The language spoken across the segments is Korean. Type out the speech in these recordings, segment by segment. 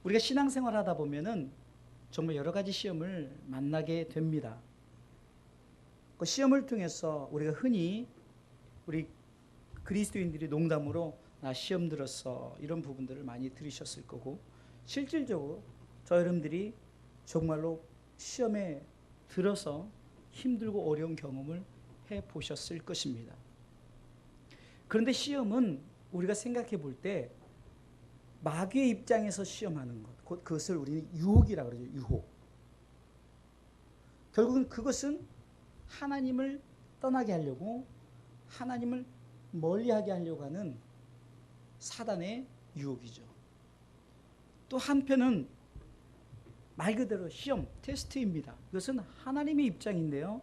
우리가 신앙생활 하다 보면은 정말 여러 가지 시험을 만나게 됩니다. 그 시험을 통해서 우리가 흔히 우리 그리스도인들이 농담으로 나 시험 들었어 이런 부분들을 많이 들으셨을 거고, 실질적으로 저 여러분들이 정말로 시험에 들어서 힘들고 어려운 경험을 해보셨을 것입니다. 그런데 시험은 우리가 생각해 볼 때 마귀의 입장에서 시험하는 것, 그것을 우리는 유혹이라고 그러죠. 유혹. 결국은 그것은 하나님을 떠나게 하려고, 하나님을 멀리하게 하려고 하는 사단의 유혹이죠. 또 한편은 말 그대로 시험, 테스트입니다. 이것은 하나님의 입장인데요,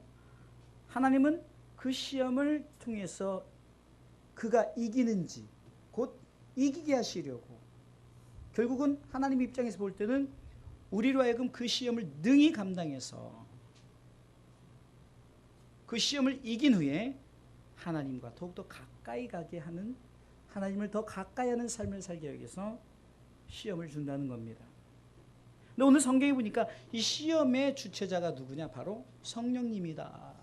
하나님은 그 시험을 통해서 그가 이기는지 곧 이기게 하시려고, 결국은 하나님 입장에서 볼 때는 우리로 하여금 그 시험을 능히 감당해서 그 시험을 이긴 후에 하나님과 더욱더 가까이 가게 하는, 하나님을 더 가까이 하는 삶을 살게 하기 위해서 시험을 준다는 겁니다. 근데 오늘 성경에 보니까 이 시험의 주체자가 누구냐? 바로 성령님이다.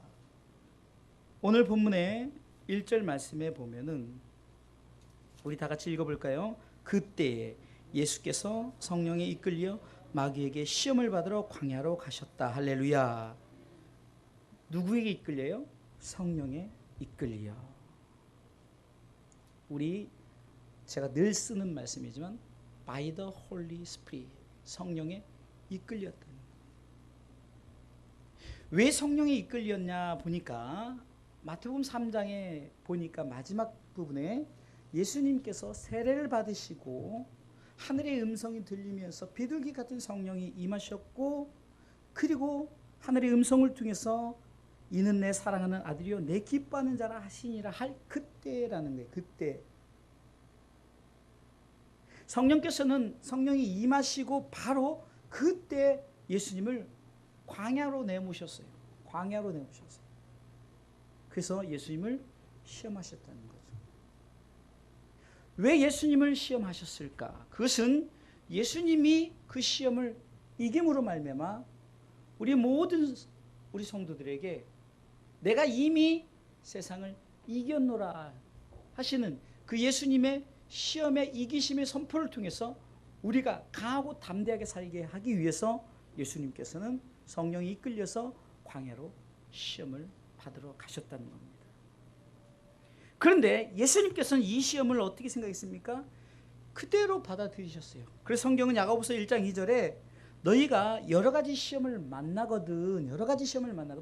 오늘 본문의 1절 말씀에 보면은 우리 다 같이 읽어볼까요? 그때에 예수께서 성령에 이끌려 마귀에게 시험을 받으러 광야로 가셨다. 할렐루야. 누구에게 이끌려요? 성령에 이끌려. 제가 늘 쓰는 말씀이지만 by the Holy Spirit, 성령에 이끌렸다. 왜 성령에 이끌렸냐 보니까 마태복음 3장에 보니까 마지막 부분에 예수님께서 세례를 받으시고 하늘의 음성이 들리면서 비둘기 같은 성령이 임하셨고, 그리고 하늘의 음성을 통해서 이는 내 사랑하는 아들이요 내 기뻐하는 자라 하시니라 할 그때라는 거예요. 그때 성령이 임하시고 바로 그때 예수님을 광야로 내모셨어요. 광야로 내모셨어요. 그래서 예수님을 시험하셨다는 거죠. 왜 예수님을 시험하셨을까? 그것은 예수님이 그 시험을 이김으로 말미암아 우리 모든 우리 성도들에게 내가 이미 세상을 이겼노라 하시는 그 예수님의 시험의 이기심의 선포를 통해서 우리가 강하고 담대하게 살게 하기 위해서 예수님께서는 성령이 이끌려서 광야로 시험을 받으러 가셨다는 겁니다. 그런데 예수님께서는 이 시험을 어떻게 생각했습니까? 그대로 받아들이셨어요. 그래서 성경은 야고보서 1장 2절에 너희가 여러 가지 시험을 만나거든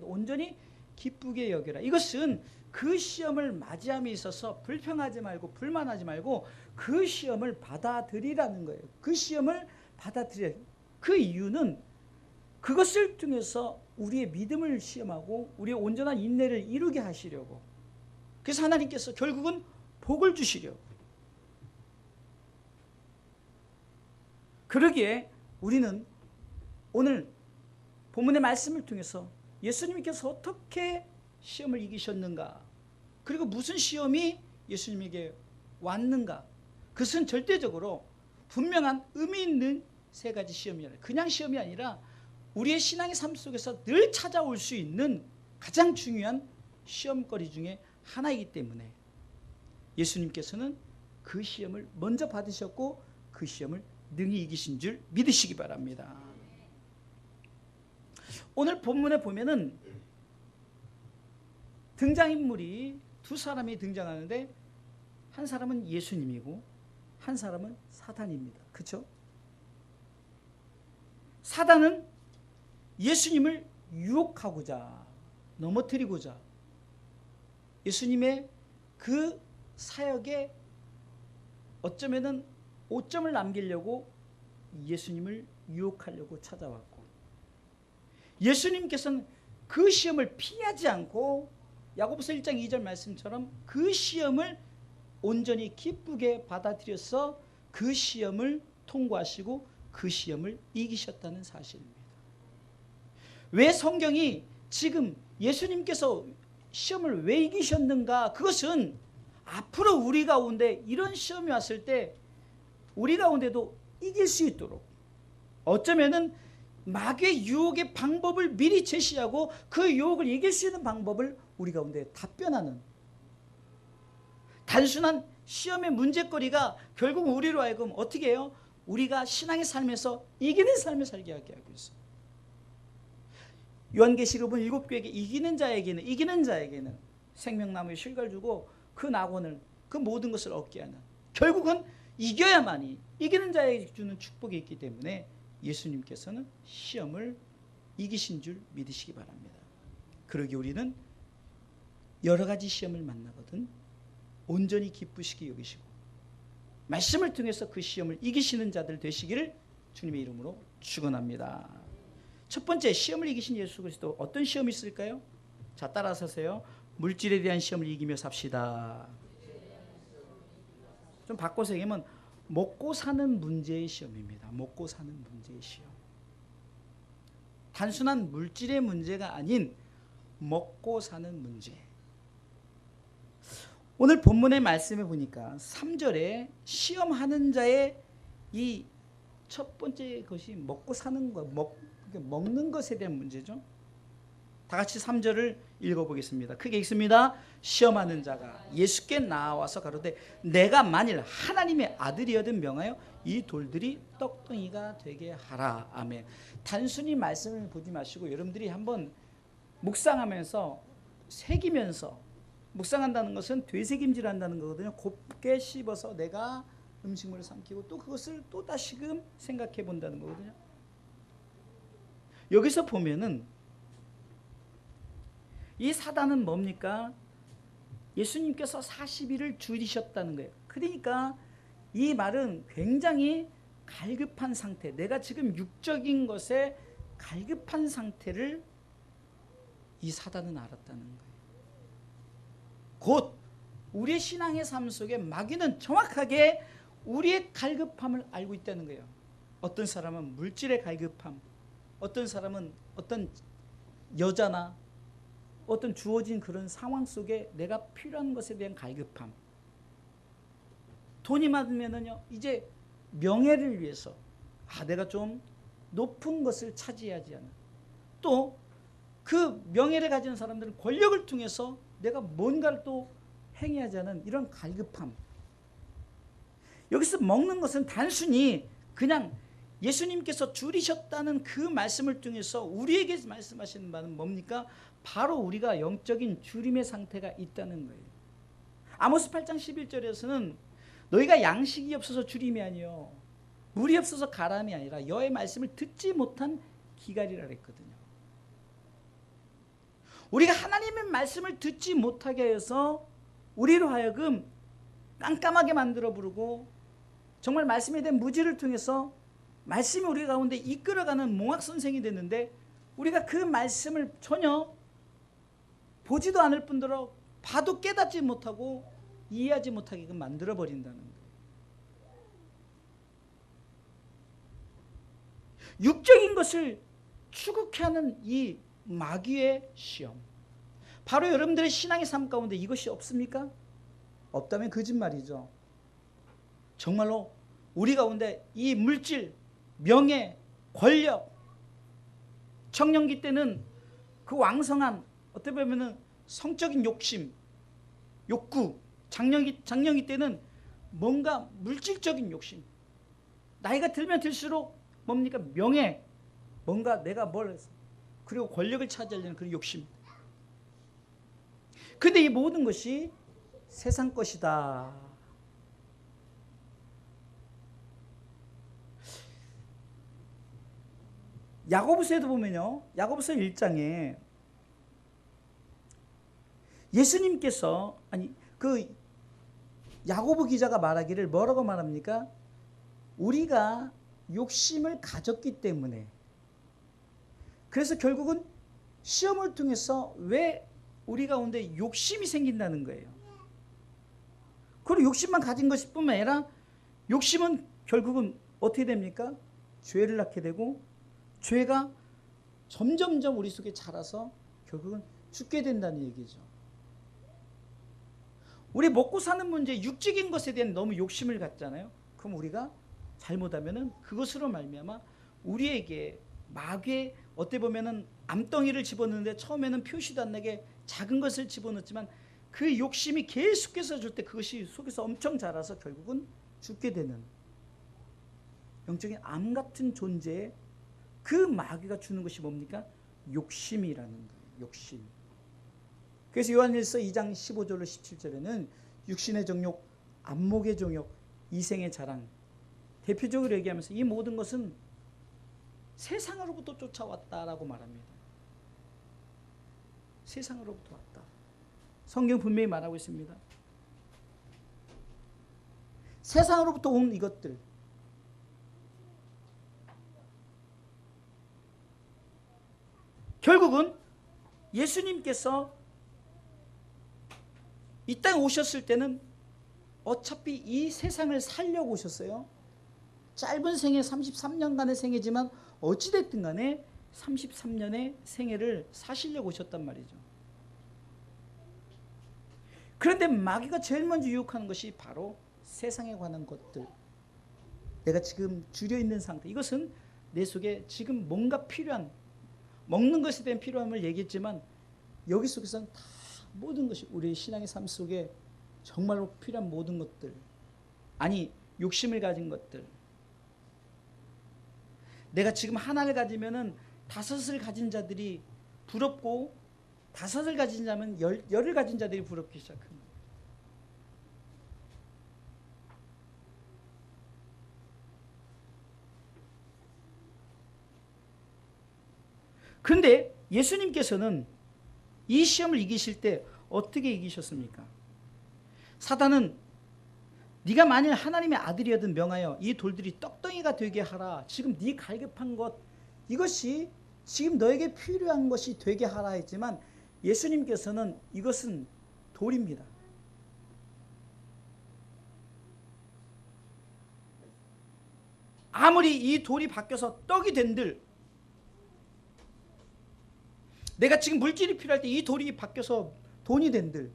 온전히 기쁘게 여겨라. 이것은 그 시험을 맞이함에 있어서 불평하지 말고 불만하지 말고 그 시험을 받아들이라는 거예요. 그 시험을 받아들여. 그 이유는 그것을 통해서 우리의 믿음을 시험하고 우리의 온전한 인내를 이루게 하시려고, 그래서 하나님께서 결국은 복을 주시려고. 그러기에 우리는 오늘 본문의 말씀을 통해서 예수님께서 어떻게 시험을 이기셨는가, 그리고 무슨 시험이 예수님에게 왔는가, 그것은 절대적으로 분명한 의미 있는 세 가지 시험이라, 그냥 시험이 아니라 우리의 신앙의 삶 속에서 늘 찾아올 수 있는 가장 중요한 시험거리 중에 하나이기 때문에 예수님께서는 그 시험을 먼저 받으셨고 그 시험을 능히 이기신 줄 믿으시기 바랍니다. 오늘 본문에 보면은 등장인물이 두 사람이 등장하는데 한 사람은 예수님이고 한 사람은 사단입니다. 그렇죠? 사단은 예수님을 유혹하고자, 넘어뜨리고자 예수님의 그 사역에 어쩌면은 오점을 남기려고 예수님을 유혹하려고 찾아왔고, 예수님께서는 그 시험을 피하지 않고 야고보서 1장 2절 말씀처럼 그 시험을 온전히 기쁘게 받아들여서 그 시험을 통과하시고 그 시험을 이기셨다는 사실입니다. 왜 성경이 지금 예수님께서 시험을 왜 이기셨는가? 그것은 앞으로 우리 가운데 이런 시험이 왔을 때 우리 가운데도 이길 수 있도록, 어쩌면은 마귀의 유혹의 방법을 미리 제시하고 그 유혹을 이길 수 있는 방법을 우리 가운데 답변하는, 단순한 시험의 문제거리가 결국 우리로 하여금 어떻게 해요? 우리가 신앙의 삶에서 이기는 삶을 살게 하게 하고 있어요. 요한계시록 7교회에게 이기는 자에게는 생명나무의 실과를 주고 그 낙원을, 그 모든 것을 얻게 하는, 결국은 이겨야만이 이기는 자에게 주는 축복이 있기 때문에 예수님께서는 시험을 이기신 줄 믿으시기 바랍니다. 그러기 우리는 여러 가지 시험을 만나거든 온전히 기쁘시게 여기시고 말씀을 통해서 그 시험을 이기시는 자들 되시기를 주님의 이름으로 축원합니다. 첫 번째, 시험을 이기신 예수 그리스도. 어떤 시험이 있을까요? 자, 따라서세요. 물질에 대한 시험을 이기며 삽시다. 좀 바꿔서 얘기하면 먹고 사는 문제의 시험입니다. 먹고 사는 문제의 시험. 단순한 물질의 문제가 아닌 먹고 사는 문제. 오늘 본문의 말씀에 보니까 3절에 시험하는 자의 이 첫 번째 것이 먹고 사는 것, 먹는 것에 대한 문제죠. 다 같이 3절을 읽어보겠습니다. 크게 읽습니다. 시험하는 자가 예수께 나와서 가로되 내가 만일 하나님의 아들이어든 명하여 이 돌들이 떡덩이가 되게 하라. 아멘. 단순히 말씀을 보지 마시고 여러분들이 한번 묵상하면서 새기면서, 묵상한다는 것은 되새김질한다는 거거든요. 곱게 씹어서 내가 음식물을 삼키고 또 그것을 또 다시금 생각해 본다는 거거든요. 여기서 보면은 이 사단은 뭡니까? 예수님께서 40일을 줄이셨다는 거예요. 그러니까 이 말은 굉장히 갈급한 상태, 내가 지금 육적인 것에 갈급한 상태를 이 사단은 알았다는 거예요. 곧 우리의 신앙의 삶 속에 마귀는 정확하게 우리의 갈급함을 알고 있다는 거예요. 어떤 사람은 물질의 갈급함, 어떤 사람은 어떤 여자나 어떤 주어진 그런 상황 속에 내가 필요한 것에 대한 갈급함. 돈이 많으면은요, 이제 명예를 위해서 내가 좀 높은 것을 차지하지 않는, 또 그 명예를 가지는 사람들은 권력을 통해서 내가 뭔가를 또 행해야지 하는 이런 갈급함. 여기서 먹는 것은 단순히 그냥 예수님께서 줄이셨다는 그 말씀을 통해서 우리에게 말씀하시는 바는 뭡니까? 바로 우리가 영적인 줄임의 상태가 있다는 거예요. 아모스 8장 11절에서는 너희가 양식이 없어서 줄임이 아니요 물이 없어서 가람이 아니라 여호와의 말씀을 듣지 못한 기갈이라 그랬거든요. 우리가 하나님의 말씀을 듣지 못하게 해서 우리로 하여금 깜깜하게 만들어 부르고 정말 말씀에 대한 무지를 통해서 말씀이 우리 가운데 이끌어가는 몽학선생이 됐는데 우리가 그 말씀을 전혀 보지도 않을 뿐더러 봐도 깨닫지 못하고 이해하지 못하게끔 만들어버린다는 거예요. 육적인 것을 추구케 하는 이 마귀의 시험. 바로 여러분들의 신앙의 삶 가운데 이것이 없습니까? 없다면 거짓말이죠. 정말로 우리 가운데 이 물질, 명예, 권력, 청년기 때는 그 왕성한 어떻게 보면 성적인 욕심, 욕구, 장년기 때는 뭔가 물질적인 욕심, 나이가 들면 들수록 뭡니까? 명예, 뭔가 내가 뭘 해서, 그리고 권력을 차지하려는 그런 욕심. 그런데 이 모든 것이 세상 것이다. 야고보서에도 보면요, 야고보서 1장에 예수님께서 그 야고보 기자가 말하기를 뭐라고 말합니까? 우리가 욕심을 가졌기 때문에, 그래서 결국은 시험을 통해서 왜 우리 가운데 욕심이 생긴다는 거예요. 그리고 욕심만 가진 것일 뿐만 아니라 욕심은 결국은 어떻게 됩니까? 죄를 낳게 되고 죄가 점점점 우리 속에 자라서 결국은 죽게 된다는 얘기죠. 우리 먹고 사는 문제, 육적인 것에 대한 너무 욕심을 갖잖아요. 그럼 우리가 잘못하면은 그것으로 말미암아 우리에게 마귀의 어떻게 보면은 암덩이를 집어넣는데 처음에는 표시도 안 나게 작은 것을 집어넣지만 그 욕심이 계속해서 줄 때 그것이 속에서 엄청 자라서 결국은 죽게 되는 영적인 암 같은 존재에 그 마귀가 주는 것이 뭡니까? 욕심이라는 거예요. 욕심. 그래서 요한일서 2장 15절로 17절에는 육신의 정욕, 안목의 정욕, 이생의 자랑, 대표적으로 얘기하면서 이 모든 것은 세상으로부터 쫓아왔다라고 말합니다. 세상으로부터 왔다. 성경 분명히 말하고 있습니다. 세상으로부터 온 이것들, 결국은 예수님께서 이 땅에 오셨을 때는 어차피 이 세상을 살려고 오셨어요. 짧은 생애 33년간의 생애지만 어찌됐든 간에 33년의 생애를 사시려고 오셨단 말이죠. 그런데 마귀가 제일 먼저 유혹하는 것이 바로 세상에 관한 것들. 내가 지금 줄여 있는 상태. 이것은 내 속에 지금 뭔가 필요한, 먹는 것에 대한 필요함을 얘기했지만 여기 속에서는 다 모든 것이 우리의 신앙의 삶 속에 정말로 필요한 모든 것들, 아니 욕심을 가진 것들. 내가 지금 하나를 가지면은 다섯을 가진 자들이 부럽고 다섯을 가진 자면 열을 가진 자들이 부럽기 시작합니다. 그런데 예수님께서는 이 시험을 이기실 때 어떻게 이기셨습니까? 사단은 네가 만일 하나님의 아들이어든 명하여 이 돌들이 떡덩이가 되게 하라. 지금 네 갈급한 것, 이것이 지금 너에게 필요한 것이 되게 하라 했지만 예수님께서는 이것은 돌입니다. 아무리 이 돌이 바뀌어서 떡이 된들, 내가 지금 물질이 필요할 때 이 돌이 바뀌어서 돈이 된들,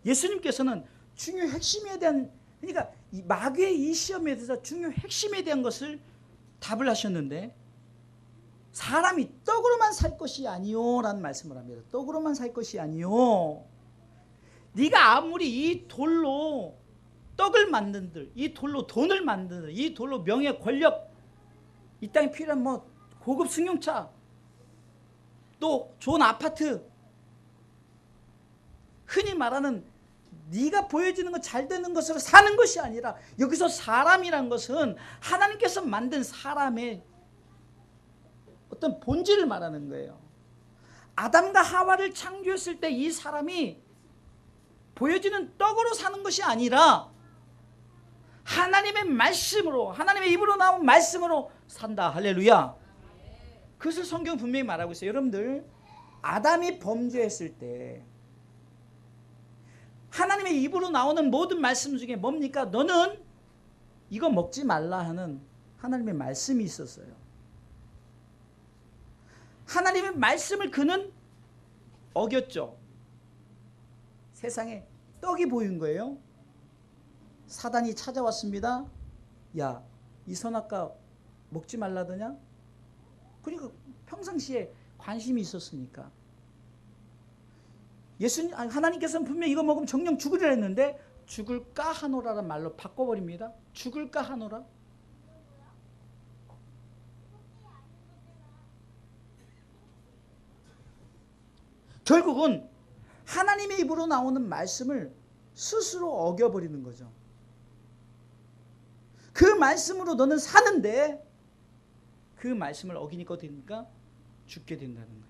예수님께서는 중요 핵심에 대한, 그러니까 이 마귀의 이 시험에 대해서 중요 핵심에 대한 것을 답을 하셨는데, 사람이 떡으로만 살 것이 아니요 라는 말씀을 합니다. 떡으로만 살 것이 아니요. 네가 아무리 이 돌로 떡을 만든들, 이 돌로 돈을 만든들, 이 돌로 명예, 권력, 이 땅에 필요한 뭐 고급 승용차, 또 좋은 아파트, 흔히 말하는 네가 보여지는 것, 잘 되는 것으로 사는 것이 아니라, 여기서 사람이란 것은 하나님께서 만든 사람의 어떤 본질을 말하는 거예요. 아담과 하와를 창조했을 때 이 사람이 보여지는 떡으로 사는 것이 아니라 하나님의 말씀으로, 하나님의 입으로 나온 말씀으로 산다. 할렐루야. 그것을 성경 분명히 말하고 있어요. 여러분들, 아담이 범죄했을 때 하나님의 입으로 나오는 모든 말씀 중에 뭡니까? 너는 이거 먹지 말라 하는 하나님의 말씀이 있었어요. 하나님의 말씀을 그는 어겼죠. 세상에 떡이 보인 거예요. 사단이 찾아왔습니다. 야, 이 선악과 먹지 말라더냐? 그러니까 평상시에 관심이 있었으니까. 하나님께서는 분명히 이거 먹으면 정령 죽으리라 했는데 죽을까 하노라라는 말로 바꿔버립니다. 죽을까 하노라. 결국은 하나님의 입으로 나오는 말씀을 스스로 어겨버리는 거죠. 그 말씀으로 너는 사는데 그 말씀을 어기니까 되니까 죽게 된다는 거예요.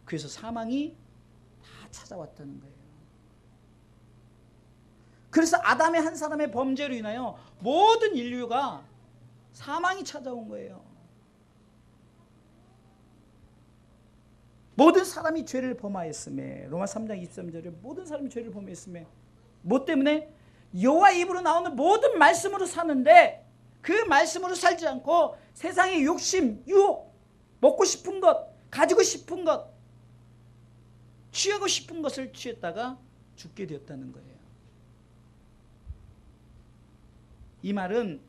그래서 사망이 다 찾아왔다는 거예요. 그래서 아담의 한 사람의 범죄로 인하여 모든 인류가 사망이 찾아온 거예요. 모든 사람이 죄를 범하였음에, 로마 3장 23절에 모든 사람이 죄를 범했음에, 뭐 때문에? 여호와 입으로 나오는 모든 말씀으로 사는데 그 말씀으로 살지 않고 세상의 욕심, 유혹, 먹고 싶은 것, 가지고 싶은 것, 취하고 싶은 것을 취했다가 죽게 되었다는 거예요. 이 말은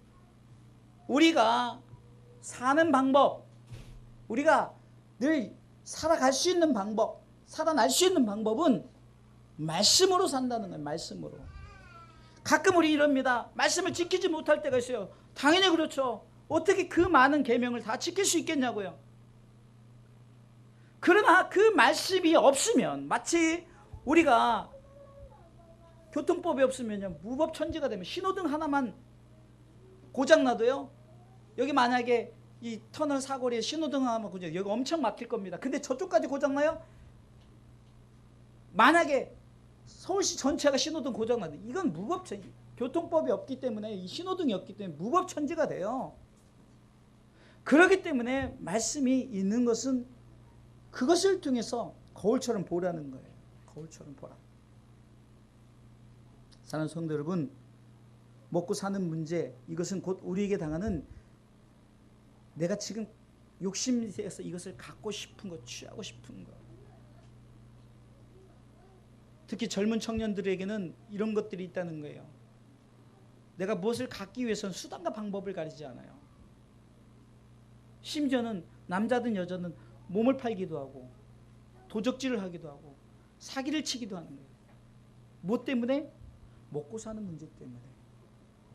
우리가 사는 방법, 우리가 늘 살아갈 수 있는 방법, 살아날 수 있는 방법은 말씀으로 산다는 거예요. 말씀으로. 가끔 우리 이럽니다. 말씀을 지키지 못할 때가 있어요. 당연히 그렇죠. 어떻게 그 많은 계명을 다 지킬 수 있겠냐고요. 그러나 그 말씀이 없으면, 마치 우리가 교통법이 없으면요, 무법천지가 되면, 신호등 하나만 고장나도요, 여기 만약에 이 터널 사거리에 신호등 하나만 고장, 여기 엄청 막힐 겁니다. 근데 저쪽까지 고장나요? 만약에 서울시 전체가 신호등 고장나도 이건 무법천지, 교통법이 없기 때문에, 이 신호등이 없기 때문에 무법천지가 돼요. 그렇기 때문에 말씀이 있는 것은 그것을 통해서 거울처럼 보라는 거예요. 거울처럼 보라. 사랑하는 성도 여러분, 먹고 사는 문제, 이것은 곧 우리에게 당하는, 내가 지금 욕심에서 이것을 갖고 싶은 것, 취하고 싶은 것. 특히 젊은 청년들에게는 이런 것들이 있다는 거예요. 내가 무엇을 갖기 위해서는 수단과 방법을 가리지 않아요. 심지어는 남자든 여자든 몸을 팔기도 하고 도적질을 하기도 하고 사기를 치기도 하는 거예요. 뭐 때문에? 먹고 사는 문제 때문에.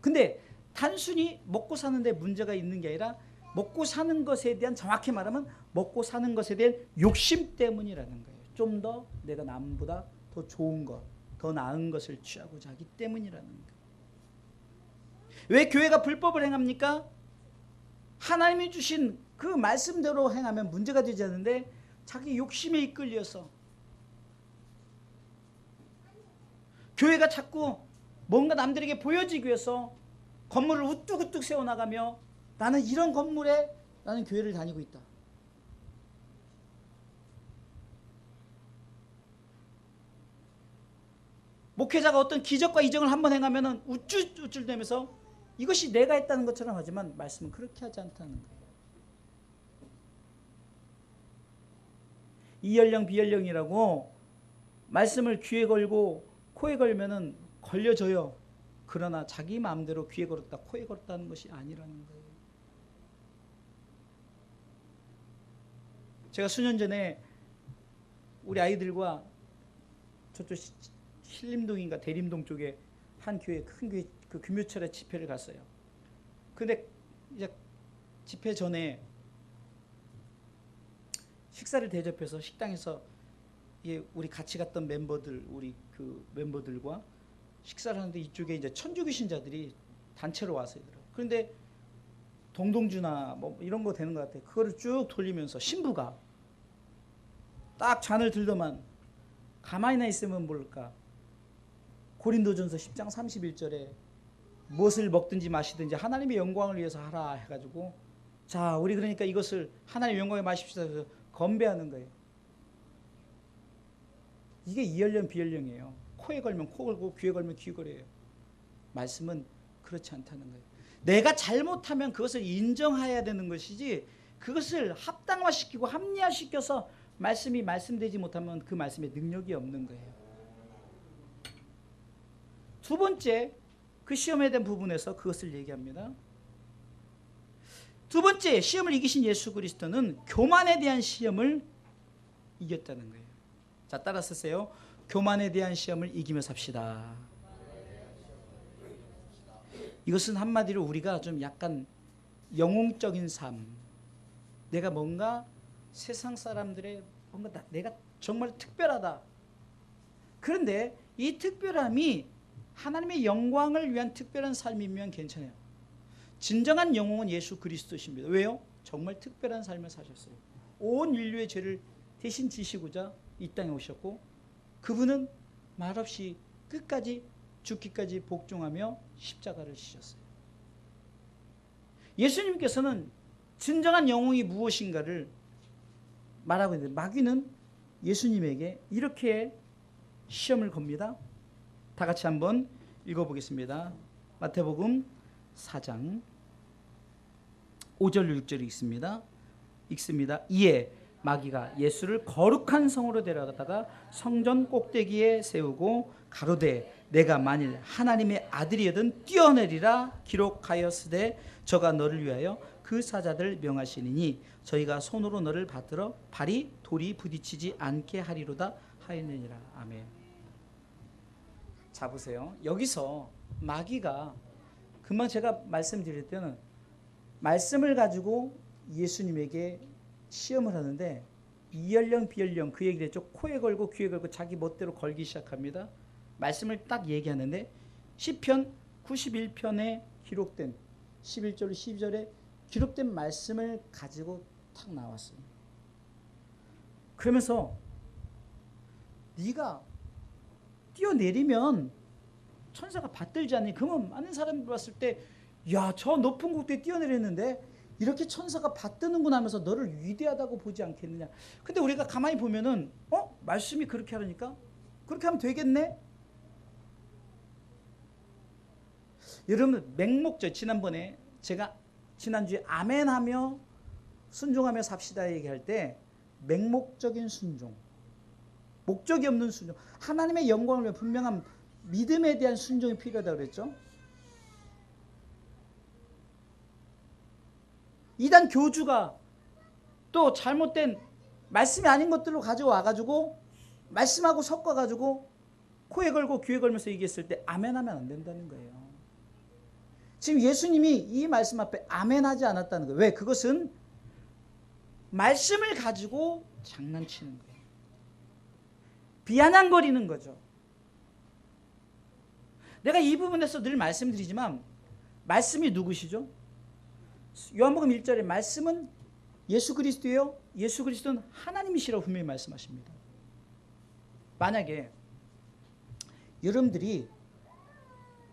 근데 단순히 먹고 사는데 문제가 있는 게 아니라 먹고 사는 것에 대한, 정확히 말하면 먹고 사는 것에 대한 욕심 때문이라는 거예요. 좀 더 내가 남보다 더 좋은 것, 더 나은 것을 취하고자 하기 때문이라는 거예요. 왜 교회가 불법을 행합니까? 하나님이 주신 그 말씀대로 행하면 문제가 되지 않는데 자기 욕심에 이끌려서 교회가 자꾸 뭔가 남들에게 보여지기 위해서 건물을 우뚝우뚝 세워나가며 나는 이런 건물에 나는 교회를 다니고 있다. 목회자가 어떤 기적과 이적을 한번 행하면 우쭐우쭐대면서 이것이 내가 했다는 것처럼 하지만 말씀은 그렇게 하지 않다는 거예요. 이연령 비연령이라고 말씀을 귀에 걸고 코에 걸면은 걸려져요. 그러나 자기 마음대로 귀에 걸었다 코에 걸었다는 것이 아니라는 거예요. 제가 수년 전에 우리 아이들과 저쪽 신림동인가 대림동 쪽에 한 교회, 큰 교회, 그 금요철에 집회를 갔어요. 근데 이제 집회 전에 식사를 대접해서 식당에서 우리 같이 갔던 멤버들, 우리 그 멤버들과 식사를 하는데 이쪽에 이제 천주교신자들이 단체로 와서 있더라고요. 그런데 동동주나 뭐 이런 거 되는 것 같아요. 그거를 쭉 돌리면서 신부가 딱 잔을 들더만 가만히나 있으면 모를까. 고린도전서 10장 31절에 무엇을 먹든지 마시든지 하나님의 영광을 위해서 하라 해가지고, 자 우리 그러니까 이것을 하나님의 영광에 마십시다 해서 건배하는 거예요. 이게 이연령 비연령이에요. 코에 걸면 코 걸고 귀에 걸면 귀 걸어요. 말씀은 그렇지 않다는 거예요. 내가 잘못하면 그것을 인정해야 되는 것이지, 그것을 합당화시키고 합리화시켜서 말씀이 말씀되지 못하면 그 말씀에 능력이 없는 거예요. 두 번째, 그 시험에 대한 부분에서 그것을 얘기합니다. 두 번째, 시험을 이기신 예수 그리스도는 교만에 대한 시험을 이겼다는 거예요. 자, 따라 쓰세요. 교만에 대한 시험을 이기며 삽시다. 이것은 한마디로 우리가 좀 약간 영웅적인 삶, 내가 뭔가 세상 사람들의 뭔가 내가 정말 특별하다. 그런데 이 특별함이 하나님의 영광을 위한 특별한 삶이면 괜찮아요. 진정한 영웅은 예수 그리스도십니다. 왜요? 정말 특별한 삶을 사셨어요. 온 인류의 죄를 대신 지시고자 이 땅에 오셨고, 그분은 말없이 끝까지 죽기까지 복종하며 십자가를 지셨어요. 예수님께서는 진정한 영웅이 무엇인가를 말하고 있는데, 마귀는 예수님에게 이렇게 시험을 겁니다. 다 같이 한번 읽어보겠습니다. 마태복음 4장 5절 6절이 읽습니다. 이에 마귀가 예수를 거룩한 성으로 데려다가 성전 꼭대기에 세우고 가로되 내가 만일 하나님의 아들이거든 뛰어내리라 기록하였으되 저가 너를 위하여 그 사자들 명하시니니 저희가 손으로 너를 받들어 발이 돌이 부딪히지 않게 하리로다 하였느니라. 아멘. 자 보세요. 여기서 마귀가 금방 제가 말씀드릴 때는 말씀을 가지고 예수님에게 시험을 하는데 이연령 비연령 그 얘기를 했죠. 코에 걸고 귀에 걸고 자기 멋대로 걸기 시작합니다. 말씀을 딱 얘기하는데 시편 91편에 기록된 11절 12절에 기록된 말씀을 가지고 탁 나왔어요. 그러면서 네가 뛰어내리면 천사가 받들지 않니? 그러면 많은 사람이 봤을 때 야, 저 높은 곳에 뛰어내렸는데 이렇게 천사가 받드는구나 하면서 너를 위대하다고 보지 않겠느냐. 근데 우리가 가만히 보면은 말씀이 그렇게 하려니까 그렇게 하면 되겠네. 여러분 맹목적 지난번에 제가 지난주에 아멘하며 순종하며 삽시다 얘기할 때 맹목적인 순종, 목적이 없는 순종, 하나님의 영광을 위해 분명한 믿음에 대한 순종이 필요하다고 그랬죠. 이단 교주가 또 잘못된 말씀이 아닌 것들로 가져와가지고 말씀하고 섞어가지고 코에 걸고 귀에 걸면서 얘기했을 때 아멘하면 안 된다는 거예요. 지금 예수님이 이 말씀 앞에 아멘하지 않았다는 거예요. 왜? 그것은 말씀을 가지고 장난치는 거예요. 비아냥거리는 거죠. 내가 이 부분에서 늘 말씀드리지만 말씀이 누구시죠? 요한복음 1절에 말씀은 예수 그리스도예요. 예수 그리스도는 하나님이시라고 분명히 말씀하십니다. 만약에 여러분들이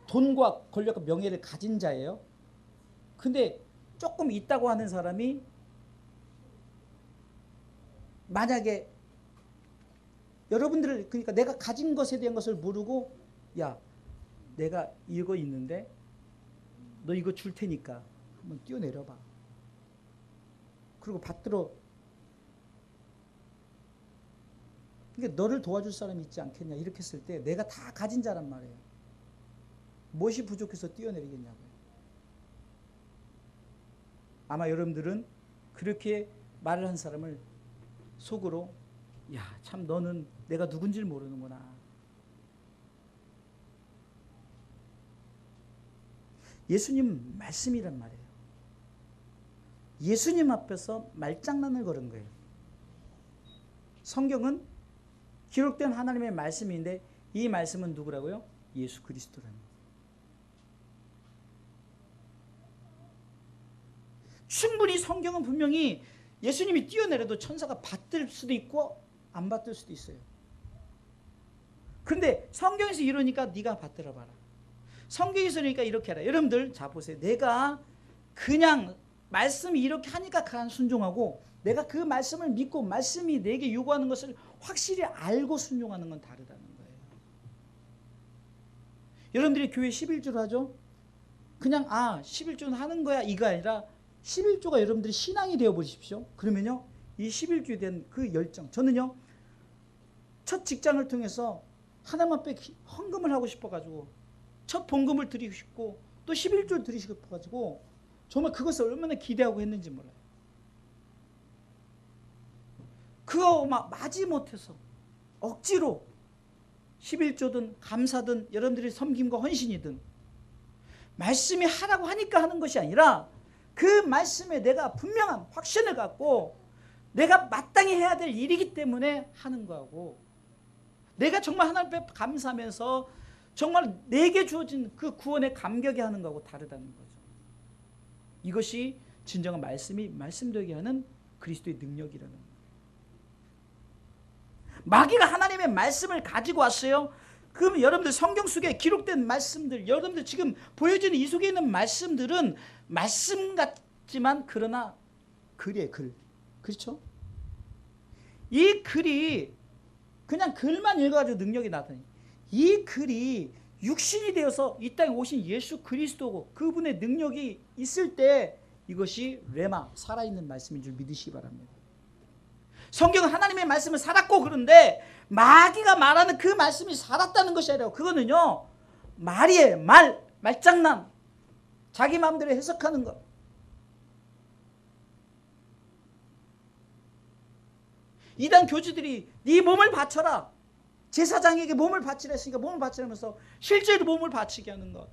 돈과 권력과 명예를 가진 자예요. 근데 조금 있다고 하는 사람이 만약에 여러분들을 그러니까 내가 가진 것에 대한 것을 모르고 야 내가 이거 있는데 너 이거 줄 테니까 한번 뛰어내려봐. 그리고 받들어. 그러니까 너를 도와줄 사람이 있지 않겠냐 이렇게 했을 때 내가 다 가진 자란 말이에요. 무엇이 부족해서 뛰어내리겠냐고요. 아마 여러분들은 그렇게 말을 한 사람을 속으로 야, 참 너는 내가 누군지를 모르는구나. 예수님 말씀이란 말이에요. 예수님 앞에서 말장난을 걸은 거예요. 성경은 기록된 하나님의 말씀인데 이 말씀은 누구라고요? 예수 그리스도라는 거예요. 충분히 성경은 분명히 예수님이 뛰어내려도 천사가 받들 수도 있고 안 받들 수도 있어요. 그런데 성경에서 이러니까 네가 받들어 봐라. 성경에서 이러니까 이렇게 하라. 여러분들 자 보세요. 내가 그냥 말씀이 이렇게 하니까 그냥 순종하고 내가 그 말씀을 믿고 말씀이 내게 요구하는 것을 확실히 알고 순종하는 건 다르다는 거예요. 여러분들이 교회 11조를 하죠? 그냥 11조는 하는 거야 이거 아니라 11조가 여러분들이 신앙이 되어버리십시오. 그러면요 이 11조에 대한 그 열정, 저는요 첫 직장을 통해서 하나님 앞에 헌금을 하고 싶어가지고 첫 봉금을 드리고 싶고 또 11조를 드리고 싶어가지고 정말 그것을 얼마나 기대하고 했는지 몰라요. 그거 막 마지 못해서 억지로 11조든 감사든 여러분들이 섬김과 헌신이든 말씀이 하라고 하니까 하는 것이 아니라 그 말씀에 내가 분명한 확신을 갖고 내가 마땅히 해야 될 일이기 때문에 하는 거하고 내가 정말 하나님 앞에 감사하면서 정말 내게 주어진 그 구원의 감격에 하는 거하고 다르다는 거죠. 이것이 진정한 말씀이 말씀되게 하는 그리스도의 능력이라는 거예요. 마귀가 하나님의 말씀을 가지고 왔어요. 그럼 여러분들 성경 속에 기록된 말씀들, 여러분들 지금 보여지는 이 속에 있는 말씀들은 말씀 같지만 그러나 글이에요. 글. 그렇죠? 이 글이 그냥 글만 읽어가지고 능력이 나타나요. 이 글이 육신이 되어서 이 땅에 오신 예수 그리스도고 그분의 능력이 있을 때 이것이 레마, 살아있는 말씀인 줄 믿으시기 바랍니다. 성경은 하나님의 말씀을 살았고 그런데 마귀가 말하는 그 말씀이 살았다는 것이 아니라 그거는요 말이에요. 말장난. 자기 마음대로 해석하는 것. 이단 교주들이 네 몸을 바쳐라. 제사장에게 몸을 바치라 했으니까 몸을 바치라면서 실제로 몸을 바치게 하는 것.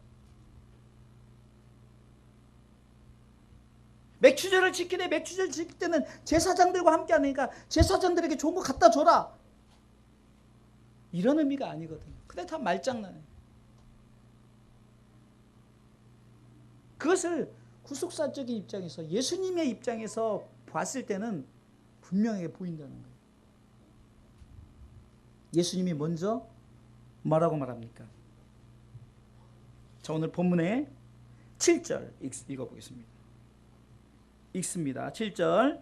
맥추절을 지키되 맥추절 지킬 때는 제사장들과 함께 하니까 제사장들에게 좋은 거 갖다 줘라. 이런 의미가 아니거든요. 근데 다 말장난이에요. 그것을 구속사적인 입장에서 예수님의 입장에서 봤을 때는 분명하게 보인다는 거예요. 예수님이 먼저 뭐라고 말합니까? 자, 오늘 본문의 7절 읽어보겠습니다. 읽습니다. 7절.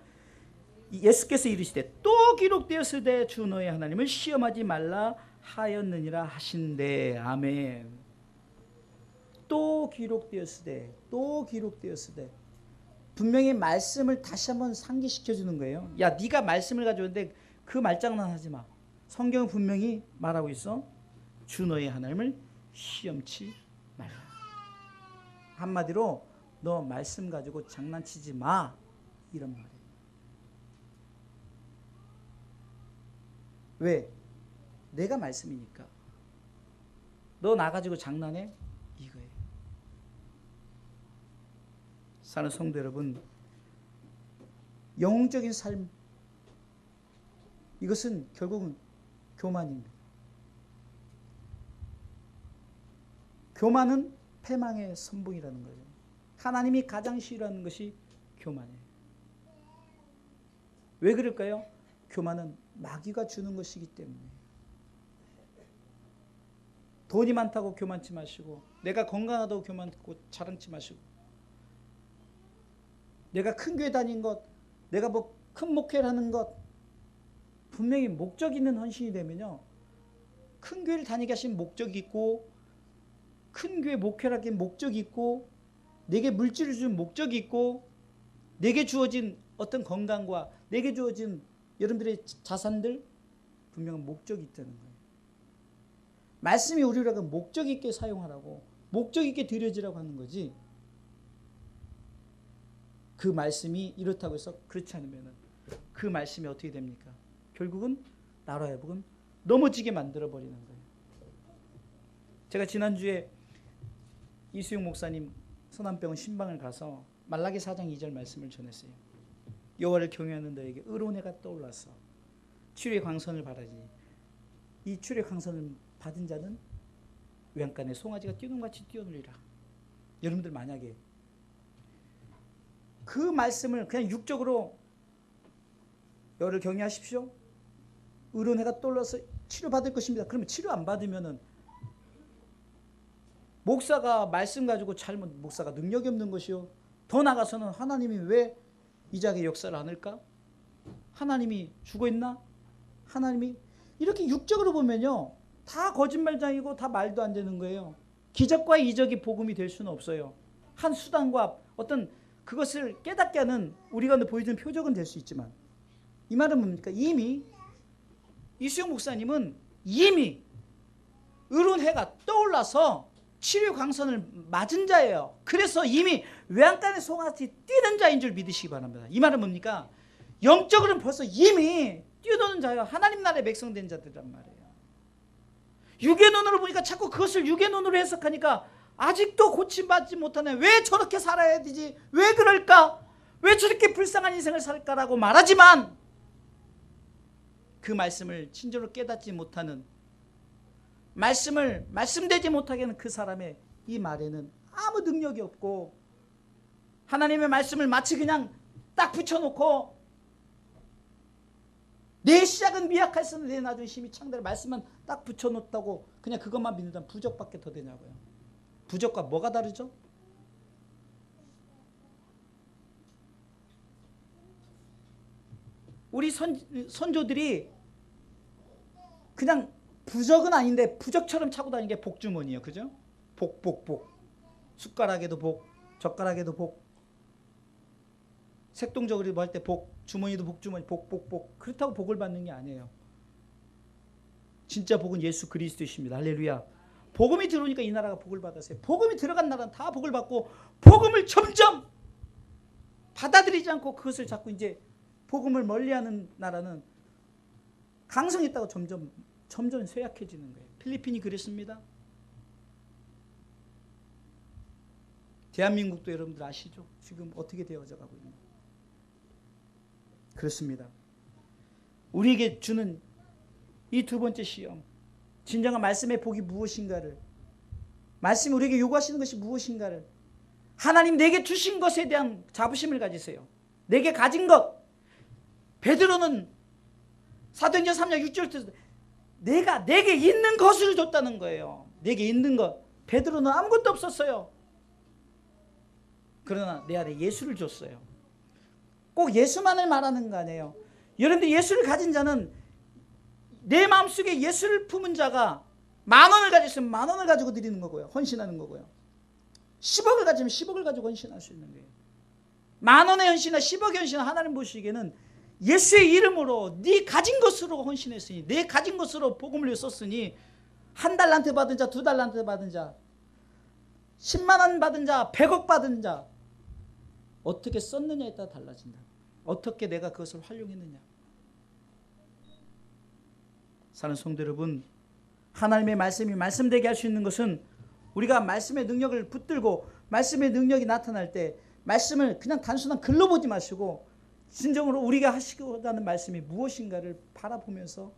예수께서 이르시되 또 기록되었으되 주 너의 하나님을 시험하지 말라 하였느니라 하신대. 아멘. 또 기록되었으되 분명히 말씀을 다시 한번 상기시켜 주는 거예요. 야, 네가 말씀을 가져오는데 그 말장난 하지 마. 성경은 분명히 말하고 있어. 주 너의 하나님을 시험치 말라. 한마디로 너 말씀 가지고 장난치지 마. 이런 말이에요. 왜? 내가 말씀이니까. 너 나 가지고 장난해? 이거예요. 사는 성도 여러분, 영웅적인 삶, 이것은 결국은 교만입니다. 교만은 패망의 선봉이라는 거죠. 하나님이 가장 싫어하는 것이 교만이에요. 왜 그럴까요? 교만은 마귀가 주는 것이기 때문에. 돈이 많다고 교만치 마시고, 내가 건강하다고 교만하고 자랑치 마시고, 내가 큰 교회 다닌 것, 내가 뭐 큰 목회를 하는 것, 분명히 목적 있는 헌신이 되면요, 큰 교회를 다니게 하신 목적이 있고, 큰 교회 목회를 하기엔 목적이 있고, 내게 물질을 주는 목적이 있고, 내게 주어진 어떤 건강과 내게 주어진 여러분들의 자산들, 분명한 목적이 있다는 거예요. 말씀이 우리라고 목적 있게 사용하라고, 목적 있게 드려지라고 하는 거지. 그 말씀이 이렇다고 해서 그렇지 않으면 그 말씀이 어떻게 됩니까? 결국은 나로 하여금 넘어지게 만들어버리는 거예요. 제가 지난주에 이수용 목사님 서남병원 신방을 가서 말라기 4장 2절 말씀을 전했어요. 여호와를 경외하는 너에게 의로운 해가 떠올라서 치료의 광선을 바라지. 이 치료의 광선을 받은 자는 외양간에 송아지가 뛰어넘같이 뛰어놀리라. 여러분들 만약에 그 말씀을 그냥 육적으로 여호와를 경외하십시오. 의로운 해가 떠올라서 치료받을 것입니다. 그러면 치료 안 받으면은 목사가 말씀 가지고 잘못, 목사가 능력이 없는 것이요. 더 나아가서는 하나님이 왜 이작의 역사를 안 할까? 하나님이 죽어 있나? 하나님이 이렇게 육적으로 보면요, 다 거짓말장이고 다 말도 안 되는 거예요. 기적과 이적이 복음이 될 수는 없어요. 한 수단과 어떤 그것을 깨닫게 하는 우리가 보여주는 표적은 될 수 있지만, 이 말은 뭡니까? 이미 이수영 목사님은 이미 의로운 해가 떠올라서 치료 광선을 맞은 자예요. 그래서 이미 외양간의 송아지 뛰는 자인 줄 믿으시기 바랍니다. 이 말은 뭡니까? 영적으로는 벌써 이미 뛰어노는 자예요. 하나님 나라의 백성된 자들이란 말이에요. 육의 눈으로 보니까 자꾸 그것을 육의 눈으로 해석하니까 아직도 고침받지 못하네. 왜 저렇게 살아야 되지? 왜 그럴까? 왜 저렇게 불쌍한 인생을 살까라고 말하지만 그 말씀을 친절로 깨닫지 못하는, 말씀되지 못하게 하는 그 사람의 이 말에는 아무 능력이 없고, 하나님의 말씀을 마치 그냥 딱 붙여놓고 내 시작은 미약할수록 내 나중에 힘이 창대할, 말씀만 딱 붙여놓았다고 그냥 그것만 믿는다면 부적밖에 더 되냐고요. 부적과 뭐가 다르죠? 우리 선조들이 그냥 부적은 아닌데 부적처럼 차고 다니는 게 복주머니예요. 그죠? 복. 숟가락에도 복, 젓가락에도 복, 색동저고리 뭐 할 때 복, 주머니도 복주머니 복복복. 그렇다고 복을 받는 게 아니에요. 진짜 복은 예수 그리스도이십니다. 할렐루야. 복음이 들어오니까 이 나라가 복을 받았어요. 복음이 들어간 나라는 다 복을 받고, 복음을 점점 받아들이지 않고 그것을 자꾸 이제 복음을 멀리하는 나라는 강성했다고 점점 쇠약해지는 거예요. 필리핀이 그랬습니다. 대한민국도 여러분들 아시죠? 지금 어떻게 되어져 가고 있는 거예요. 그렇습니다. 우리에게 주는 이 두 번째 시험, 진정한 말씀의 복이 무엇인가를, 말씀이 우리에게 요구하시는 것이 무엇인가를, 하나님 내게 주신 것에 대한 자부심을 가지세요. 내게 가진 것. 베드로는 사도행전 3장 6절 내게 있는 것을 줬다는 거예요. 내게 있는 것. 베드로는 아무것도 없었어요. 그러나 내 안에 예수를 줬어요. 꼭 예수만을 말하는 거 아니에요. 여러분들, 예수를 가진 자는, 내 마음속에 예수를 품은 자가 10,000원을 가졌으면 10,000원을 가지고 드리는 거고요. 헌신하는 거고요. 10억을 가지면 10억을 가지고 헌신할 수 있는 거예요. 10,000원의 헌신이나 10억의 헌신은 하나님 보시기에는 예수의 이름으로 네 가진 것으로 헌신했으니, 내 가진 것으로 복음을 썼으니, 1달란트 받은 자, 2달란트 받은 자, 10만 원 받은 자, 100억 받은 자, 어떻게 썼느냐에 따라 달라진다. 어떻게 내가 그것을 활용했느냐. 사랑하는 성도 여러분, 하나님의 말씀이 말씀되게 할 수 있는 것은, 우리가 말씀의 능력을 붙들고 말씀의 능력이 나타날 때 말씀을 그냥 단순한 글로 보지 마시고 진정으로 우리가 하시고자 하는 말씀이 무엇인가를 바라보면서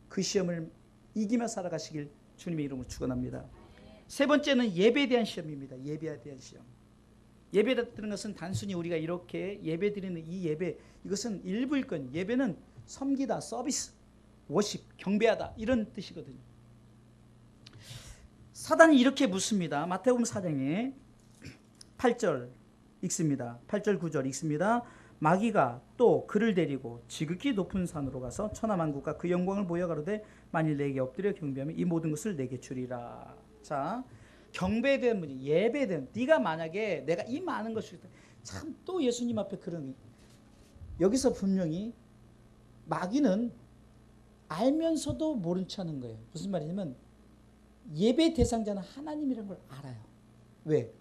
그 시험을 이기며 살아가시길 주님의 이름으로 축원합니다. 세 번째는 예배에 대한 시험입니다. 예배에 대한 시험. 예배라는 것은 단순히 우리가 이렇게 예배 드리는 이 예배, 이것은 일부일 건, 예배는 섬기다, 서비스, 워십, 경배하다, 이런 뜻이거든요. 사단이 이렇게 묻습니다. 마태복음 4장에 8절 읽습니다. 8절 9절 읽습니다. 마귀가 또 그를 데리고 지극히 높은 산으로 가서 천하만국과 그 영광을 보여 가로되 만일 내게 엎드려 경배하면 이 모든 것을 내게 주리라. 자, 경배에 대한 문제, 예배에 대한, 네가 만약에 내가 이 많은 것을, 참 또 예수님 앞에 그런, 여기서 분명히 마귀는 알면서도 모른 체 하는 거예요. 무슨 말이냐면 예배 대상자는 하나님이라는 걸 알아요. 왜?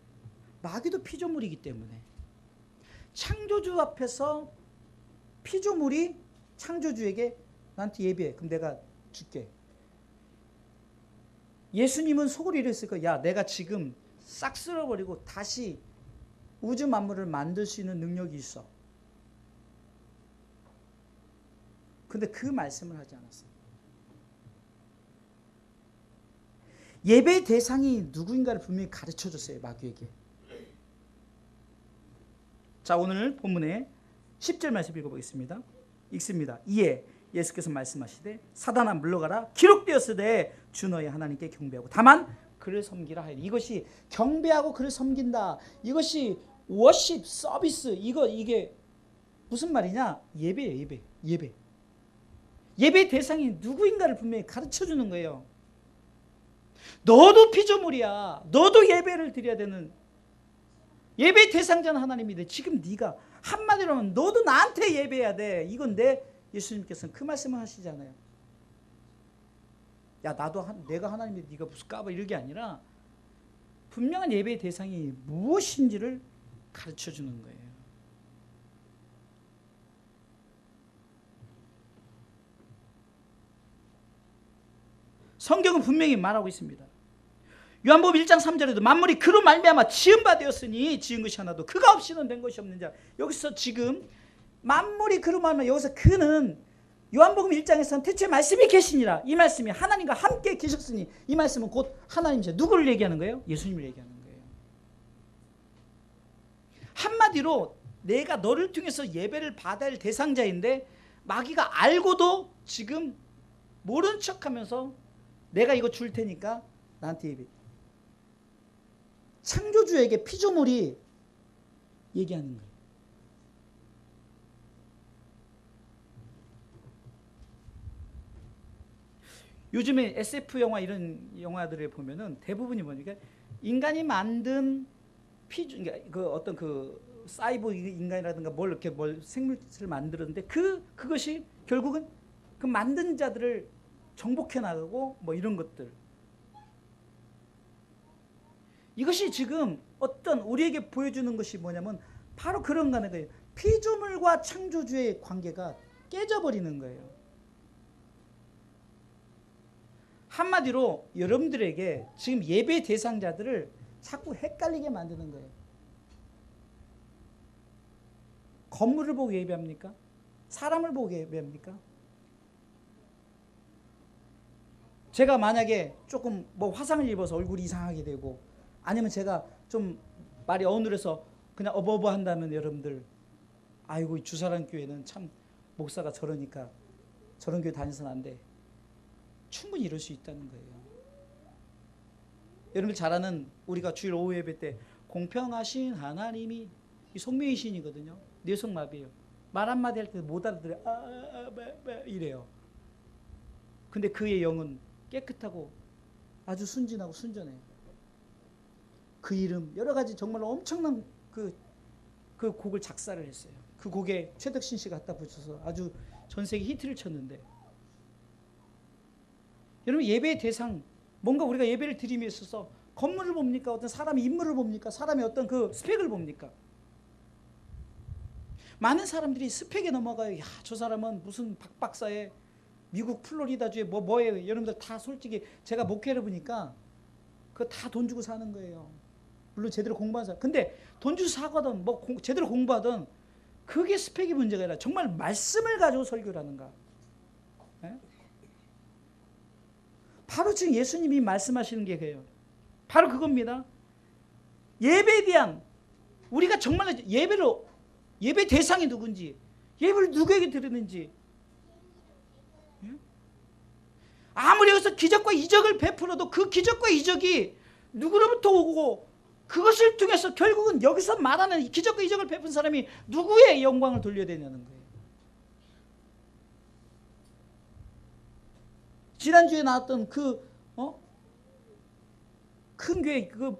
마귀도 피조물이기 때문에. 창조주 앞에서 피조물이 창조주에게 나한테 예배해. 그럼 내가 줄게. 예수님은 속으로 이랬을 거야. 야, 내가 지금 싹 쓸어버리고 다시 우주 만물을 만들 수 있는 능력이 있어. 근데 그 말씀을 하지 않았어요. 예배의 대상이 누구인가를 분명히 가르쳐줬어요. 마귀에게. 자, 오늘 본문에 10절 말씀 읽어보겠습니다. 읽습니다. 이에 예수께서 말씀하시되 사단아 물러가라. 기록되었으되 주 너의 하나님께 경배하고 다만 그를 섬기라 하여. 이것이 경배하고 그를 섬긴다. 이것이 워십, 서비스. 이게 무슨 말이냐? 예배예요. 예배. 예배. 예배의 대상이 누구인가를 분명히 가르쳐주는 거예요. 너도 피조물이야. 너도 예배를 드려야 되는, 예배의 대상자는 하나님인데 지금 네가, 한마디로 하면 너도 나한테 예배해야 돼. 이건 예수님께서는 그 말씀을 하시잖아요. 야, 내가 하나님인데 네가 무슨 까봐, 이런 게 아니라 분명한 예배의 대상이 무엇인지를 가르쳐주는 거예요. 성경은 분명히 말하고 있습니다. 요한복음 1장 3절에도 만물이 그로 말미암아 지은 바 되었으니 지은 것이 하나도 그가 없이는 된 것이 없는 자. 여기서 지금 만물이 그로 말미암아, 여기서 그는 요한복음 1장에서는 태초에 말씀이 계시니라. 이 말씀이 하나님과 함께 계셨으니, 이 말씀은 곧 하나님이죠. 누구를 얘기하는 거예요? 예수님을 얘기하는 거예요. 한마디로 내가 너를 통해서 예배를 받아야 할 대상자인데 마귀가 알고도 지금 모른 척하면서 내가 이거 줄 테니까 나한테 예배. 창조주에게 피조물이 얘기하는 거예요. 요즘에 SF 영화, 이런 영화들을 보면은 대부분이 뭐니까 인간이 만든 그러니까 그 어떤 그 사이버 인간이라든가 뭘 이렇게 뭘 생물체를 만들었는데 그것이 결국은 그 만든 자들을 정복해 나가고 뭐 이런 것들. 이것이 지금 어떤 우리에게 보여주는 것이 뭐냐면 바로 그런 거예요. 피조물과 창조주의 관계가 깨져버리는 거예요. 한마디로 여러분들에게 지금 예배 대상자들을 자꾸 헷갈리게 만드는 거예요. 건물을 보고 예배합니까? 사람을 보고 예배합니까? 제가 만약에 조금 뭐 화상을 입어서 얼굴이 이상하게 되고 아니면 제가 좀 말이 어눌해서 그냥 어버버 한다면 여러분들 아이고 주사랑 교회는 참 목사가 저러니까 저런 교회 다니서는 안 돼. 충분히 이럴 수 있다는 거예요. 여러분들 잘 아는 우리가 주일 오후 예배 때 공평하신 하나님이 이 송명의 시인이거든요. 뇌성마비예요. 말 한마디 할 때 못 알아들어요. 이래요. 근데 그의 영은 깨끗하고 아주 순진하고 순전해요. 그 이름 여러 가지 정말 엄청난 그 곡을 작사를 했어요. 그 곡에 최덕신 씨가 갖다 붙여서 아주 전 세계 히트를 쳤는데 여러분 예배의 대상 뭔가 우리가 예배를 드림에 있어서 건물을 봅니까? 어떤 사람의 인물을 봅니까? 사람의 어떤 그 스펙을 봅니까? 많은 사람들이 스펙에 넘어가요. 야, 저 사람은 무슨 박박사에 미국 플로리다주에 뭐예요. 여러분들 다 솔직히 제가 목회를 보니까 그거 다 돈 주고 사는 거예요. 물론 제대로 공부한 사람. 근데 돈 주고 사거든 뭐 제대로 공부하든 그게 스펙이 문제가 아니라 정말 말씀을 가지고 설교를 하는가. 네? 바로 지금 예수님이 말씀하시는 게 그래요. 바로 그겁니다. 예배에 대한 우리가 정말 예배 대상이 누군지 예배를 누구에게 드리는지 아무리 여기서 기적과 이적을 베풀어도 그 기적과 이적이 누구로부터 오고 그것을 통해서 결국은 여기서 말하는 기적과 이적을 베푼 사람이 누구의 영광을 돌려야 되냐는 거예요. 지난주에 나왔던 큰 교회 그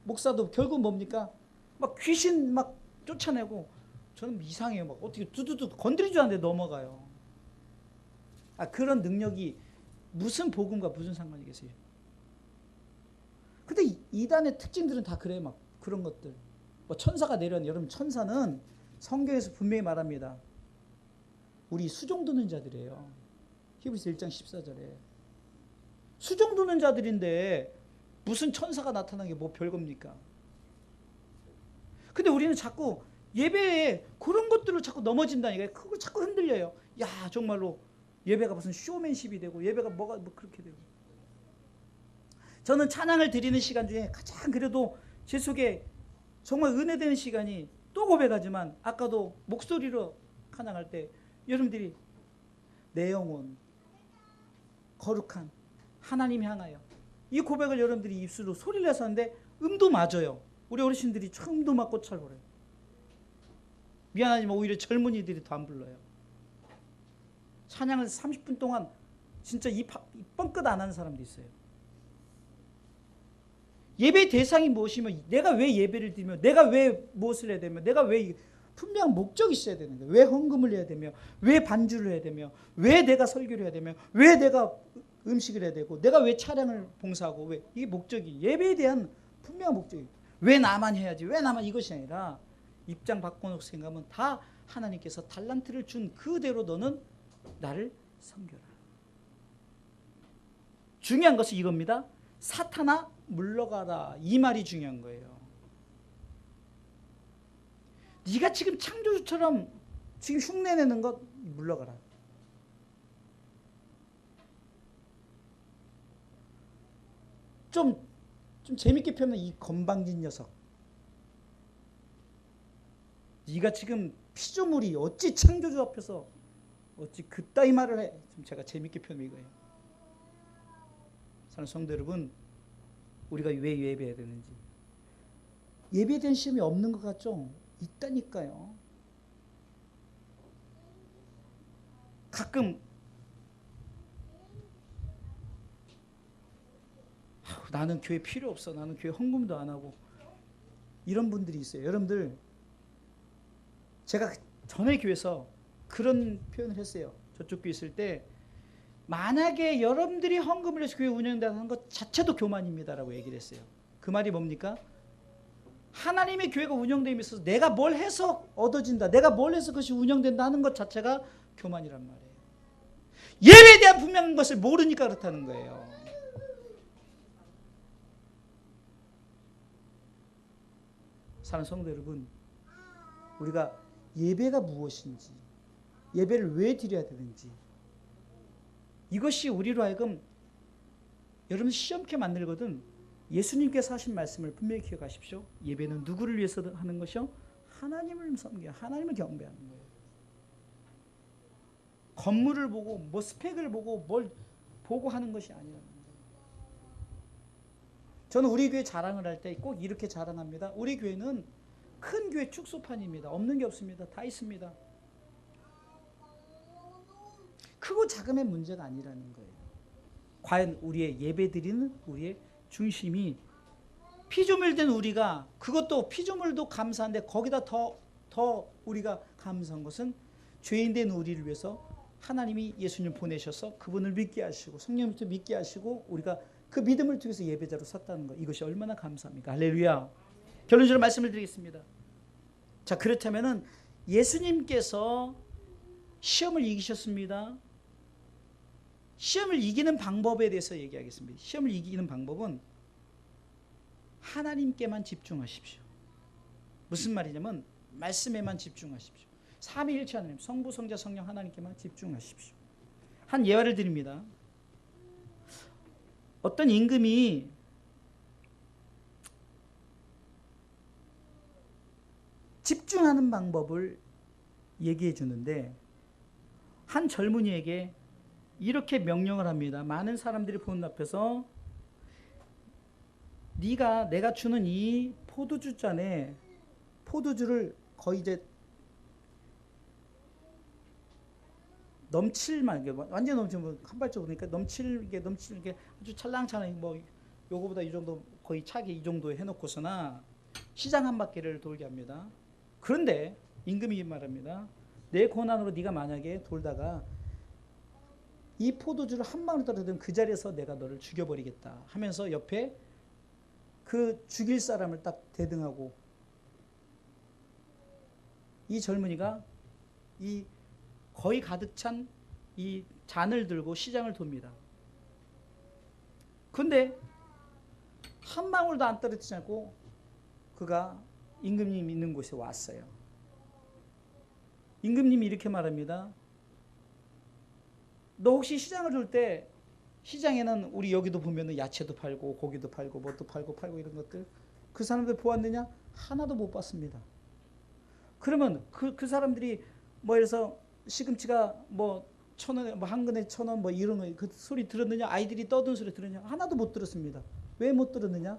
목사도 결국 뭡니까? 막 귀신 막 쫓아내고 저는 이상해요. 막 어떻게 두두두 건드리지 않는데 넘어가요. 그런 능력이 무슨 복음과 무슨 상관이겠어요? 근데 이단의 특징들은 다 그래요. 막 그런 것들. 뭐 천사가 내려온 여러분 천사는 성경에서 분명히 말합니다. 우리 수종 두는 자들이에요. 히브리서 1장 14절에. 수종 두는 자들인데 무슨 천사가 나타난 게 뭐 별겁니까? 근데 우리는 자꾸 예배에 그런 것들로 자꾸 넘어진다니까요. 그걸 자꾸 흔들려요. 야 정말로 예배가 무슨 쇼맨십이 되고 예배가 뭐가 뭐 그렇게 되고. 저는 찬양을 드리는 시간 중에 가장 그래도 제 속에 정말 은혜되는 시간이 또 고백하지만 아까도 목소리로 찬양할 때 여러분들이 내 영혼 거룩한 하나님 향하여 이 고백을 여러분들이 입술로 소리를 내서 하는데 음도 맞아요. 우리 어르신들이 음도 맞고 찰버려요. 미안하지만 오히려 젊은이들이 더 안 불러요. 찬양을 30분 동안 진짜 입 뻥끗 안 하는 사람도 있어요. 예배 대상이 무엇이며 내가 왜 예배를 드리며 내가 왜 무엇을 해야 되며 내가 왜 분명한 목적이 있어야 되는 거예요. 왜 헌금을 해야 되며 왜 반주를 해야 되며 왜 내가 설교를 해야 되며 왜 내가 음식을 해야 되고 내가 왜 차량을 봉사하고 왜 이게 목적이 예배에 대한 분명한 목적이 왜 나만 해야지 왜 나만 이것이 아니라 입장 바꿔놓고 생각하면 다 하나님께서 달란트를 준 그대로 너는 나를 섬겨라. 중요한 것은 이겁니다. 사탄아 물러가라 이 말이 중요한 거예요. 네가 지금 창조주처럼 지금 흉내내는 것 물러가라. 좀 재밌게 표현한 이 건방진 녀석. 네가 지금 피조물이 어찌 창조주 앞에서 어찌 그따위 말을 해. 좀 제가 재밌게 표현한 이거예요. 사랑하는 성도 여러분, 우리가 왜 예배해야 되는지. 예배에 대한 시험이 없는 것 같죠? 있다니까요. 가끔 나는 교회 필요 없어. 나는 교회 헌금도 안 하고 이런 분들이 있어요. 여러분들 제가 전에 교회에서 그런 표현을 했어요. 저쪽 교회 있을 때 만약에 여러분들이 헌금을 해서 교회 운영된다는 것 자체도 교만입니다라고 얘기를 했어요. 그 말이 뭡니까? 하나님의 교회가 운영됨에 있어서 내가 뭘 해서 얻어진다, 내가 뭘 해서 그것이 운영된다 하는 것 자체가 교만이란 말이에요. 예배에 대한 분명한 것을 모르니까 그렇다는 거예요. 사랑하는 성도 여러분, 우리가 예배가 무엇인지, 예배를 왜 드려야 되는지, 이것이 우리로 하여금 여러분 시험케 만들거든. 예수님께서 하신 말씀을 분명히 기억하십시오. 예배는 누구를 위해서 하는 것이요? 하나님을 섬겨, 하나님을 경배하는 거예요. 건물을 보고 뭐 스펙을 보고 뭘 보고 하는 것이 아니라는 거예요. 저는 우리 교회 자랑을 할 때 꼭 이렇게 자랑합니다. 우리 교회는 큰 교회 축소판입니다. 없는 게 없습니다. 다 있습니다. 크고 작음의 문제가 아니라는 거예요. 과연 우리의 예배드리는 우리의 중심이 피조물 된 우리가, 그것도 피조물도 감사한데 거기다 더 우리가 감사한 것은 죄인 된 우리를 위해서 하나님이 예수님 보내셔서 그분을 믿게 하시고 성령님도 믿게 하시고 우리가 그 믿음을 통해서 예배자로 섰다는 것, 이것이 얼마나 감사합니까? 할렐루야. 결론적으로 말씀을 드리겠습니다. 자, 그렇다면은 예수님께서 시험을 이기셨습니다. 시험을 이기는 방법에 대해서 얘기하겠습니다. 시험을 이기는 방법은 하나님께만 집중하십시오. 무슨 말이냐면 말씀에만 집중하십시오. 삼위일체 하나님, 성부, 성자, 성령 하나님께만 집중하십시오. 한 예화를 드립니다. 어떤 임금이 집중하는 방법을 얘기해 주는데 한 젊은이에게 이렇게 명령을 합니다. 많은 사람들이 보는 앞에서 네가 내가 주는 이 포도주 잔에 포도주를 거의 이제 넘칠만, 완전 넘치면 한 발짝 오니까 넘치게 아주 찰랑찰랑, 뭐 요거보다 이 정도, 거의 차게 이 정도 해놓고서나 시장 한 바퀴를 돌게 합니다. 그런데 임금이 말합니다. 내 고난으로 네가 만약에 돌다가 이 포도주를 한 방울 떨어뜨리면 그 자리에서 내가 너를 죽여버리겠다 하면서 옆에 그 죽일 사람을 딱 대등하고 이 젊은이가 이 거의 가득 찬 이 잔을 들고 시장을 돕니다. 근데 한 방울도 안 떨어지지 않고 그가 임금님 있는 곳에 왔어요. 임금님이 이렇게 말합니다. 너 혹시 시장을 돌 때 시장에는 우리 여기도 보면은 야채도 팔고 고기도 팔고 뭣도 팔고 이런 것들 그 사람들 보았느냐? 하나도 못 봤습니다. 그러면 그 사람들이 뭐 이래서 시금치가 뭐 1,000원, 뭐 한 근에 1,000원 뭐 이런 거 그 소리 들었느냐? 아이들이 떠드는 소리 들었느냐? 하나도 못 들었습니다. 왜 못 들었느냐?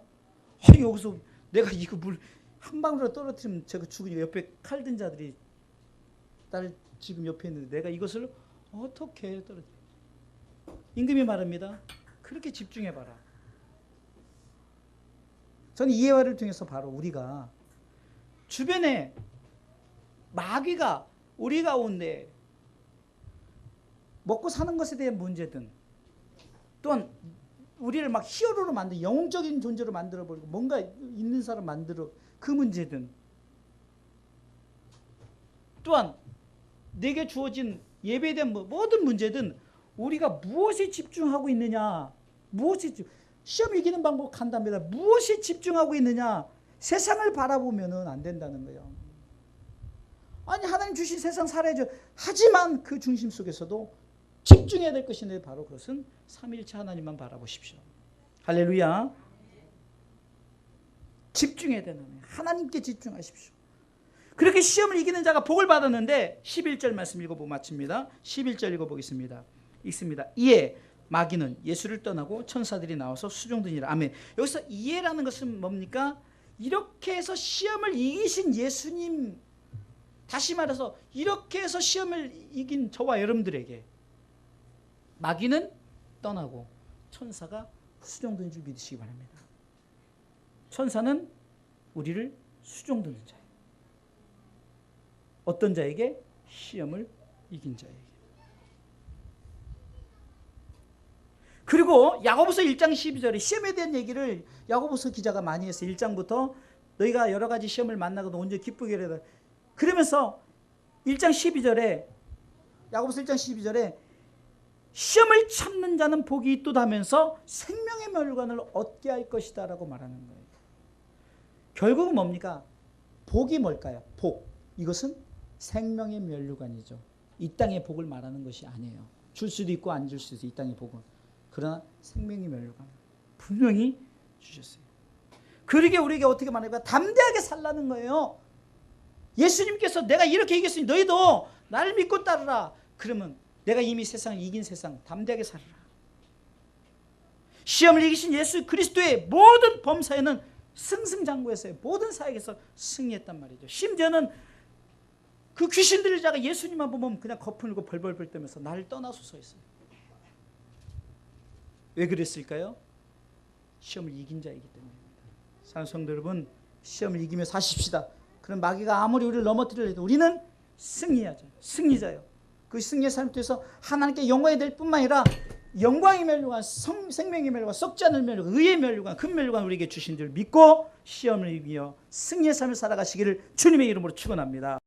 아니 여기서 내가 이거 물 한 방울이라도 떨어뜨리면 제가 죽으니까 옆에 칼 든 자들이 딸 지금 옆에 있는데 내가 이것을 어떻게 떨어뜨려? 임금이 말합니다. 그렇게 집중해봐라. 저는 이 예화를 통해서 바로 우리가 주변에 마귀가 우리 가운데 먹고 사는 것에 대한 문제든 또한 우리를 막 히어로로 만들어 영웅적인 존재로 만들어버리고 뭔가 있는 사람 만들어 그 문제든 또한 내게 주어진 예배에 대한 모든 문제든 우리가 무엇에 집중하고 있느냐, 시험 이기는 방법 간단합니다. 무엇에 집중하고 있느냐, 세상을 바라보면은 안 된다는 거예요. 아니 하나님 주신 세상 살아야죠. 하지만 그 중심 속에서도 집중해야 될 것인데 바로 그것은 삼위일체 하나님만 바라보십시오. 할렐루야. 집중해야 되는 거예요. 하나님께 집중하십시오. 그렇게 시험을 이기는 자가 복을 받았는데 11절 말씀 읽어보고 마칩니다. 11절 읽어보겠습니다. 읽습니다. 이에 마귀는 예수를 떠나고 천사들이 나와서 수종드니라. 아멘. 여기서 이에라는 것은 뭡니까? 이렇게 해서 시험을 이기신 예수님, 다시 말해서 이렇게 해서 시험을 이긴 저와 여러분들에게 마귀는 떠나고 천사가 수종드는 줄 믿으시기 바랍니다. 천사는 우리를 수종드는 자예요. 어떤 자에게? 시험을 이긴 자에게. 그리고 야고보서 1장 12절에 시험에 대한 얘기를 야고보서 기자가 많이 했어요. 1장부터 너희가 여러 가지 시험을 만나고도 언제 기쁘게 하라. 그러면서 1장 12절에 야고보서 1장 12절에 시험을 참는 자는 복이 있도다면서 생명의 멸관을 얻게 할 것이다 라고 말하는 거예요. 결국은 뭡니까? 복이 뭘까요? 복. 이것은 생명의 멸류관이죠. 이 땅의 복을 말하는 것이 아니에요. 줄 수도 있고 안 줄 수도 있어요. 이 땅의 복은. 그러나 생명의 멸류관 분명히 주셨어요. 그러게 우리에게 어떻게 말할까? 담대하게 살라는 거예요. 예수님께서 내가 이렇게 이겼으니 너희도 나를 믿고 따르라. 그러면 내가 이미 세상을 이긴 세상 담대하게 살아라. 시험을 이기신 예수 그리스도의 모든 범사에는 승승장구했어요. 모든 사역에서 승리했단 말이죠. 심지어는 그 귀신 들린 자가 예수님만 보면 그냥 거품을고 벌벌벌 떨면서 나를 떠나소서 했어요. 왜 그랬을까요? 시험을 이긴 자이기 때문입니다. 사랑하는 성도 여러분, 시험을 이기며 사십시다. 그럼 마귀가 아무리 우리를 넘어뜨리려 해도 우리는 승리하죠. 승리자요. 그 승리의 삶을 통해서 하나님께 영광이 될 뿐만 아니라 영광의 멸류관, 생명의 멸류관, 썩지 않을 멸류관, 의의 멸류관, 큰 멸류관 우리에게 주신 줄 믿고 시험을 이기며 승리의 삶을 살아가시기를 주님의 이름으로 축원합니다.